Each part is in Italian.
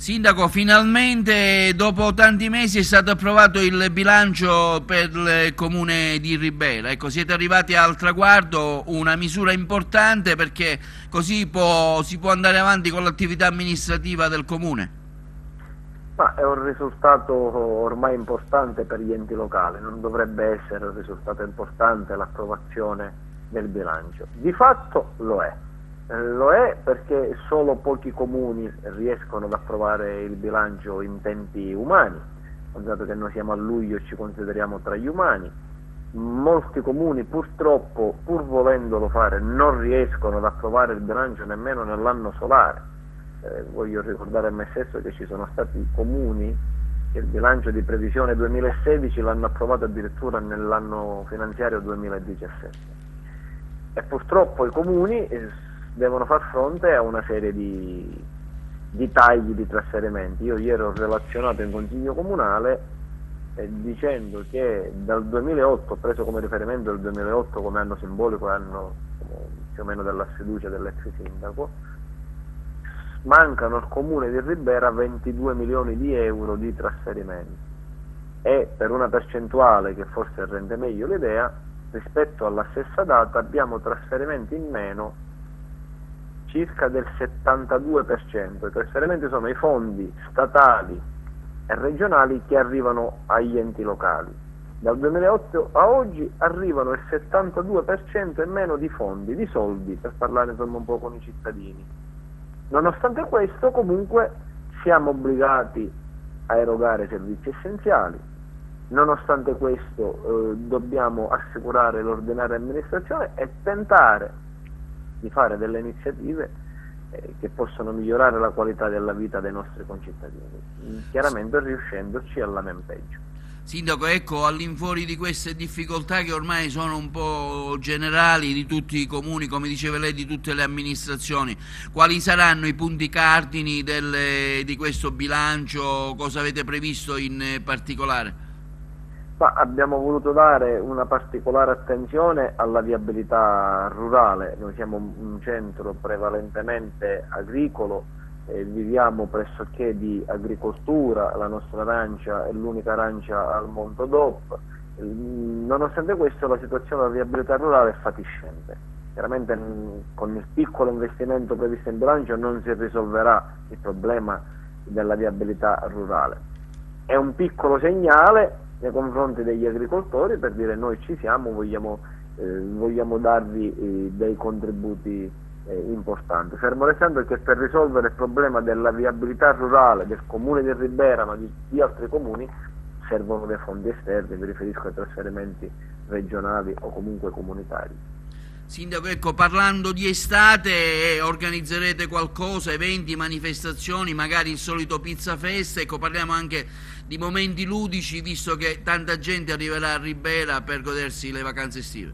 Sindaco, finalmente dopo tanti mesi è stato approvato il bilancio per il comune di Ribera. Ecco, siete arrivati al traguardo, una misura importante perché così si può andare avanti con l'attività amministrativa del comune. Ma è un risultato ormai importante per gli enti locali, non dovrebbe essere un risultato importante l'approvazione del bilancio. Di fatto lo è. Lo è perché solo pochi comuni riescono ad approvare il bilancio in tempi umani, dato che noi siamo a luglio e ci consideriamo tra gli umani. Molti comuni purtroppo, pur volendolo fare, non riescono ad approvare il bilancio nemmeno nell'anno solare. Voglio ricordare a me stesso che ci sono stati comuni che il bilancio di previsione 2016 l'hanno approvato addirittura nell'anno finanziario 2017 e purtroppo i comuni devono far fronte a una serie di tagli, di trasferimenti. Io ieri ho relazionato in consiglio comunale dicendo che dal 2008, preso come riferimento il 2008 come anno simbolico, anno più o meno della sfiducia dell'ex sindaco, mancano al comune di Ribera 22 milioni di euro di trasferimenti e per una percentuale che forse rende meglio l'idea, rispetto alla stessa data abbiamo trasferimenti in meno circa del 72%. I trasferimenti sono i fondi statali e regionali che arrivano agli enti locali. Dal 2008 a oggi arrivano il 72% in meno di fondi, di soldi, per parlare insomma un po' con i cittadini. Nonostante questo, comunque, siamo obbligati a erogare servizi essenziali. Nonostante questo, dobbiamo assicurare l'ordinaria amministrazione e tentare di fare delle iniziative che possono migliorare la qualità della vita dei nostri concittadini, chiaramente riuscendoci alla men peggio. Sindaco, ecco, all'infuori di queste difficoltà che ormai sono un po' generali di tutti i comuni, come diceva lei, di tutte le amministrazioni, quali saranno i punti cardini di questo bilancio? Cosa avete previsto in particolare? Ma abbiamo voluto dare una particolare attenzione alla viabilità rurale. Noi siamo un centro prevalentemente agricolo, viviamo pressoché di agricoltura, la nostra arancia è l'unica arancia al Monte DOP. Nonostante questo la situazione della viabilità rurale è fatiscente. Chiaramente con il piccolo investimento previsto in bilancio non si risolverà il problema della viabilità rurale. È un piccolo segnale nei confronti degli agricoltori per dire noi ci siamo, vogliamo darvi dei contributi importanti. Fermo restando che per risolvere il problema della viabilità rurale del comune di Ribera, ma di altri comuni, servono dei fondi esterni, mi riferisco ai trasferimenti regionali o comunque comunitari. Sindaco, ecco, parlando di estate, organizzerete qualcosa, eventi, manifestazioni, magari il solito Pizza Fest, ecco, parliamo anche di momenti ludici, visto che tanta gente arriverà a Ribera per godersi le vacanze estive.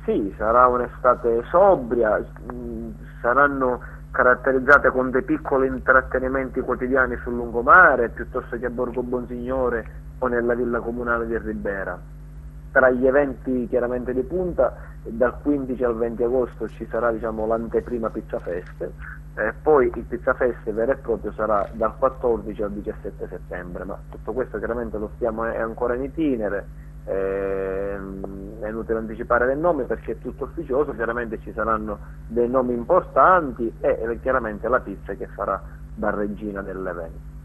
Sì, sarà un'estate sobria, saranno caratterizzate con dei piccoli intrattenimenti quotidiani sul lungomare, piuttosto che a Borgo Bonsignore o nella villa comunale di Ribera. Tra gli eventi chiaramente di punta, dal 15 al 20 agosto ci sarà l'anteprima Pizza Fest, poi il Pizza Fest vero e proprio sarà dal 14 al 17 settembre, ma tutto questo chiaramente è ancora in itinere, è inutile anticipare dei nomi perché è tutto ufficioso, chiaramente ci saranno dei nomi importanti e chiaramente la pizza che farà da regina dell'evento.